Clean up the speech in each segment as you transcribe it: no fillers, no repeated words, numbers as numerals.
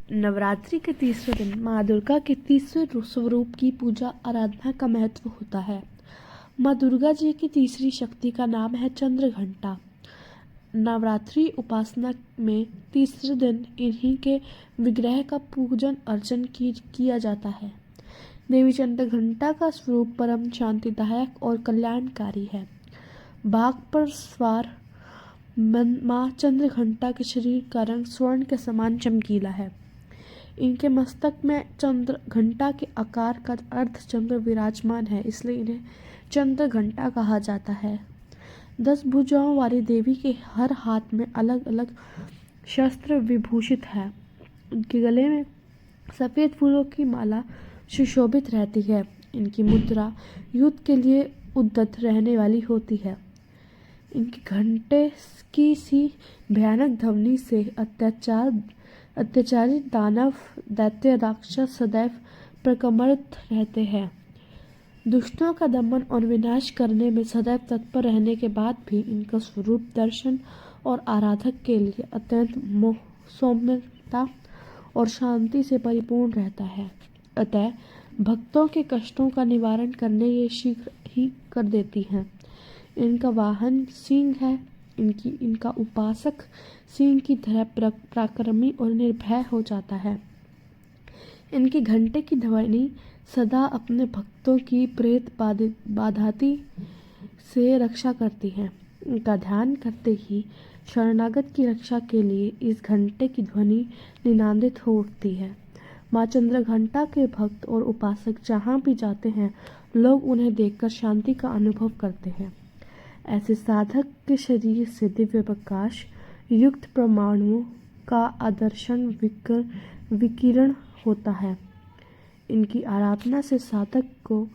नवरात्रि के तीसरे दिन माँ दुर्गा के तीसरे स्वरूप की पूजा आराधना का महत्व होता है। माँ दुर्गा जी की तीसरी शक्ति का नाम है चंद्र घंटा। नवरात्रि उपासना में तीसरे दिन इन्हीं के विग्रह का पूजन अर्चन किया जाता है। देवी चंद्र घंटा का स्वरूप परम शांतिदायक और कल्याणकारी है। बाघ पर सवार माँ चंद्र घंटा के शरीर का रंग स्वर्ण के समान चमकीला है। इनके मस्तक में चंद्र घंटा के आकार का अर्धचंद्र विराजमान है, इसलिए इन्हें चंद्र घंटा कहा जाता है। 10 भुजाओं वाली देवी के हर हाथ में अलग अलग शस्त्र विभूषित है। उनके गले में सफेद फूलों की माला सुशोभित रहती है। इनकी मुद्रा युद्ध के लिए उद्यत रहने वाली होती है। इनके घंटे की सी भयानक ध्वनि से अत्याचारी दानव दैत्य राक्षस सदैव प्रकम्पित रहते हैं। दुष्टों का दमन और विनाश करने में सदैव तत्पर रहने के बाद भी इनका स्वरूप दर्शन और आराधक के लिए अत्यंत सौम्यता और शांति से परिपूर्ण रहता है। अतः भक्तों के कष्टों का निवारण करने ये शीघ्र ही कर देती हैं। इनका वाहन सिंह है। इनका उपासक सिंह की तरह पराक्रमी और निर्भय हो जाता है। इनके घंटे की ध्वनि सदा अपने भक्तों की प्रेत बाधाती से रक्षा करती है। इनका ध्यान करते ही शरणागत की रक्षा के लिए इस घंटे की ध्वनि निनादित हो उठती है। माँ चंद्र घंटा के भक्त और उपासक जहाँ भी जाते हैं, लोग उन्हें देखकर शांति का अनुभव करते हैं। ऐसे साधक के शरीर से दिव्य प्रकाश युक्त परमाणुओं का आदर्शन विकिरण होता है। इनकी आराधना से साधक को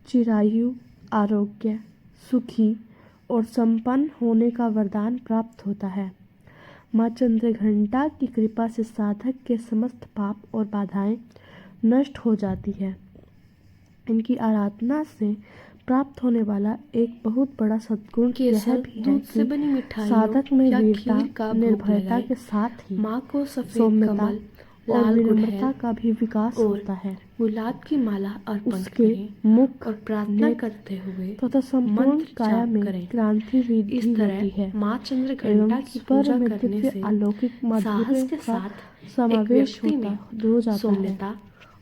चिरायु, आरोग्य, सुखी और संपन्न होने का वरदान प्राप्त होता है। माँ चंद्र घंटा की कृपा से साधक के समस्त पाप और बाधाएं नष्ट हो जाती है। इनकी आराधना से प्राप्त होने वाला एक बहुत बड़ा सद्गुण यह भी है कि साधक में वीरता, निर्भयता के साथ ही माँ को सफेद सौम्यता कमल, और लाल विनम्रता का भी विकास होता है। गुलाब की माला अर्पण उसके करें मुख और प्रार्थना करते हुए तथा संपूर्ण काया में क्रांति वृद्धि इस होती है। तरह माँ चंद्र घंटा की पूजा करने से अलौकिक माधुर्य साहस के का साथ समावेश एक व्यक्ति हो जाता है। सौम्यता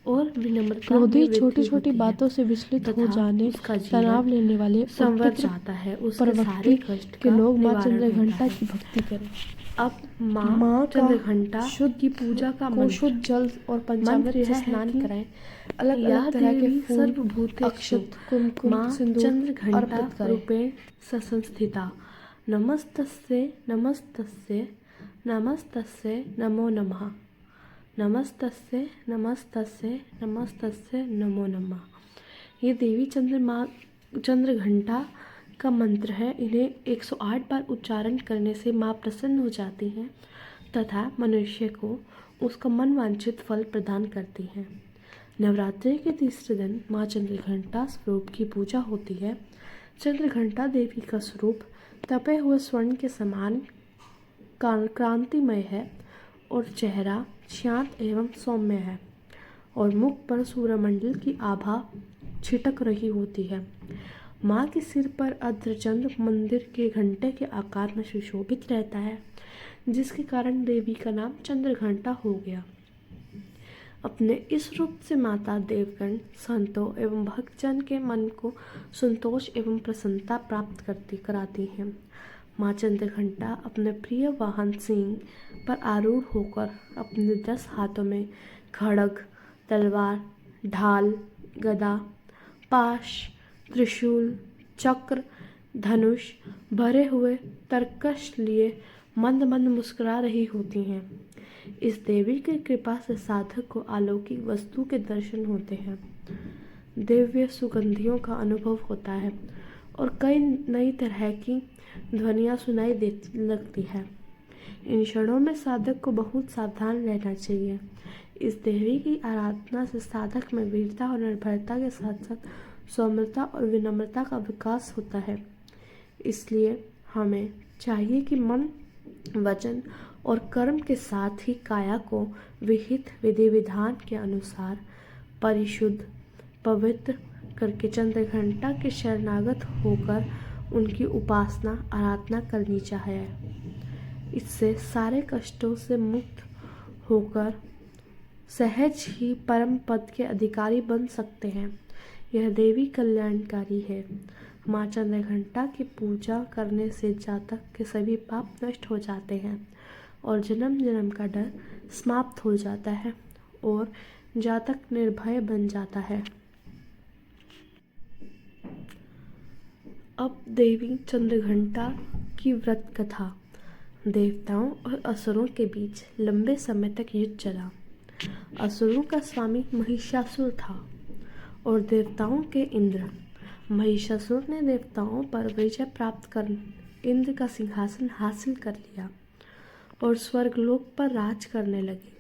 और विनम्रता क्रोधी छोटी छोटी बातों से विचलित हो जाने, तनाव लेने वाले संवर जाता है। उसके सारे कष्ट के लोग माँ निवारण चंद्र होता घंटा है। की भक्ति करें। अब माँ चंद्र घंटा की पूजा का को शुद्ध जल और पंचामृत से स्नान कराएं। अलग अलग तरह के फूल, सर्वभूतेषु अक्षत, कुमकुम, माँ सिंदूर चंद्र घंटा अर्पित करें। रूपेण संस्थिता। नमस्तस्यै नमस्तस्यै नमस्तस्यै नमो नमः। नमस्तस्यै नमस्तस्यै नमस्तस्यै नमो नमः। ये देवी चंद्र घंटा का मंत्र है। इन्हें 108 बार उच्चारण करने से माँ प्रसन्न हो जाती हैं तथा मनुष्य को उसका मन वांछित फल प्रदान करती हैं। नवरात्रि के तीसरे दिन माँ चंद्र घंटा स्वरूप की पूजा होती है। चंद्र घंटा देवी का स्वरूप तपे हुए स्वर्ण के समान क्रांतिमय है और चेहरा शांत एवं सौम्य है और मुख पर सूर्यमंडल की आभा छिटक रही होती है। माँ के सिर पर अर्धचंद्र मंदिर के घंटे के आकार में सुशोभित रहता है, जिसके कारण देवी का नाम चंद्र घंटा हो गया। अपने इस रूप से माता देवगण, संतों एवं भक्तजन के मन को संतोष एवं प्रसन्नता प्राप्त कराती हैं। माँ चंद्र घंटा अपने प्रिय वाहन सिंह पर आरूढ़ होकर अपने 10 हाथों में खड्ग, तलवार, ढाल, गदा, पाश, त्रिशूल, चक्र, धनुष भरे हुए तरकश लिए मंद मंद मुस्कुरा रही होती हैं। इस देवी की कृपा से साधक को अलौकिक वस्तु के दर्शन होते हैं, दिव्य सुगंधियों का अनुभव होता है और कई नई तरह की ध्वनियाँ सुनाई लगती है। इन क्षणों में साधक को बहुत सावधान रहना चाहिए। इस देवी की आराधना से साधक में वीरता और निर्भयता के साथ साथ सौम्यता और विनम्रता का विकास होता है। इसलिए हमें चाहिए कि मन, वचन और कर्म के साथ ही काया को विहित विधि विधान के अनुसार परिशुद्ध पवित्र करके चंद्रघंटा के शरणागत होकर उनकी उपासना आराधना करनी चाहिए। इससे सारे कष्टों से मुक्त होकर सहज ही परम पद के अधिकारी बन सकते हैं। यह देवी कल्याणकारी है। माँ चंद्रघंटा की पूजा करने से जातक के सभी पाप नष्ट हो जाते हैं और जन्म जन्म का डर समाप्त हो जाता है और जातक निर्भय बन जाता है। अब देवी चंद्रघंटा की व्रत कथा। देवताओं और असुरों के बीच लंबे समय तक युद्ध चला। असुरों का स्वामी महिषासुर था और देवताओं के इंद्र। महिषासुर ने देवताओं पर विजय प्राप्त कर इंद्र का सिंहासन हासिल कर लिया और स्वर्गलोक पर राज करने लगे।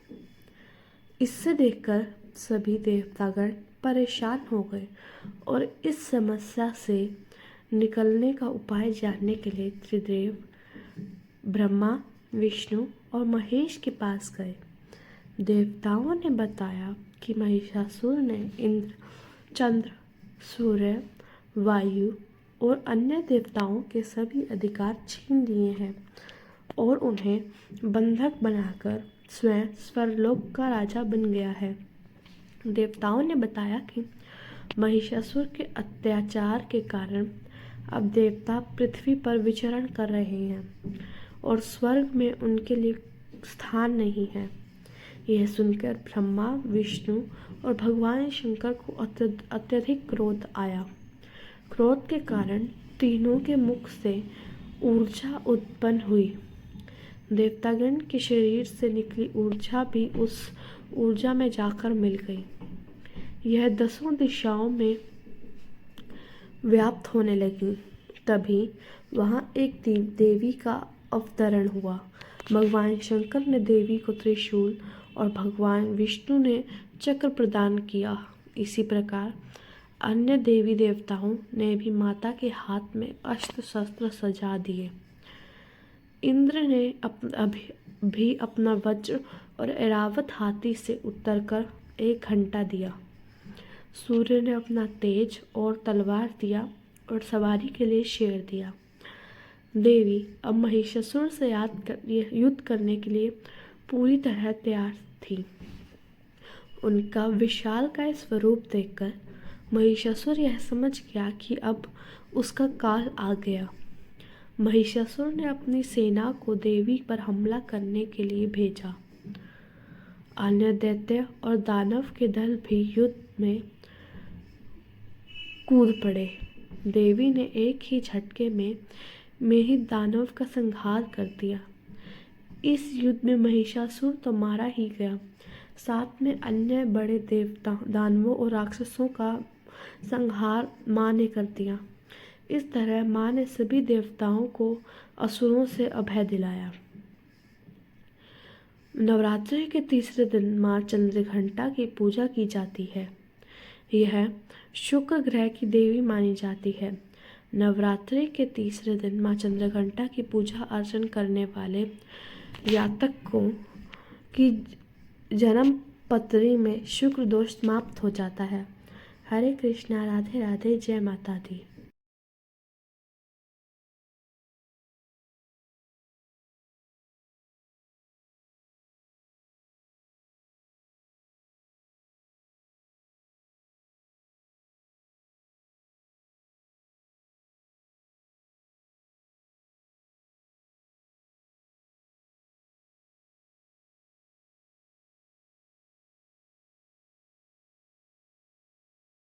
इससे देखकर सभी देवतागण परेशान हो गए और इस समस्या से निकलने का उपाय जानने के लिए त्रिदेव ब्रह्मा, विष्णु और महेश के पास गए। देवताओं ने बताया कि महिषासुर ने इंद्र, चंद्र, सूर्य, वायु और अन्य देवताओं के सभी अधिकार छीन लिए हैं और उन्हें बंधक बनाकर स्वयं स्वर्गलोक का राजा बन गया है। देवताओं ने बताया कि महिषासुर के अत्याचार के कारण अब देवता पृथ्वी पर विचरण कर रहे हैं और स्वर्ग में उनके लिए स्थान नहीं है। यह सुनकर ब्रह्मा, विष्णु और भगवान शंकर को अत्यधिक क्रोध आया। क्रोध के कारण तीनों के मुख से ऊर्जा उत्पन्न हुई। देवतागण के शरीर से निकली ऊर्जा भी उस ऊर्जा में जाकर मिल गई। यह 10 दिशाओं में व्याप्त होने लगी। तभी वहाँ एक देवी का अवतरण हुआ। भगवान शंकर ने देवी को त्रिशूल और भगवान विष्णु ने चक्र प्रदान किया। इसी प्रकार अन्य देवी देवताओं ने भी माता के हाथ में अस्त्र शस्त्र सजा दिए। इंद्र ने भी अपना वज्र और ऐरावत हाथी से उतरकर 1 घंटा दिया। सूर्य ने अपना तेज और तलवार दिया और सवारी के लिए शेर दिया। देवी अब महिषासुर से युद्ध करने के लिए पूरी तरह तैयार थी। उनका विशालकाय स्वरूप देखकर महिषासुर यह समझ गया कि अब उसका काल आ गया। महिषासुर ने अपनी सेना को देवी पर हमला करने के लिए भेजा। अन्य दैत्य और दानव के दल भी युद्ध में कूद पड़े। देवी ने एक ही झटके में ही दानव का संहार कर दिया। इस युद्ध में महिषासुर तो मारा ही गया, साथ में अन्य बड़े देवता, दानवों और राक्षसों का संहार माँ ने कर दिया। इस तरह माँ ने सभी देवताओं को असुरों से अभय दिलाया। नवरात्रि के तीसरे दिन माँ चंद्रघंटा की पूजा की जाती है। यह शुक्र ग्रह की देवी मानी जाती है। नवरात्रि के तीसरे दिन माँ चंद्रघंटा की पूजा अर्चना करने वाले जातक की जन्म पत्री में शुक्र दोष समाप्त हो जाता है। हरे कृष्णा, राधे राधे, जय माता दी।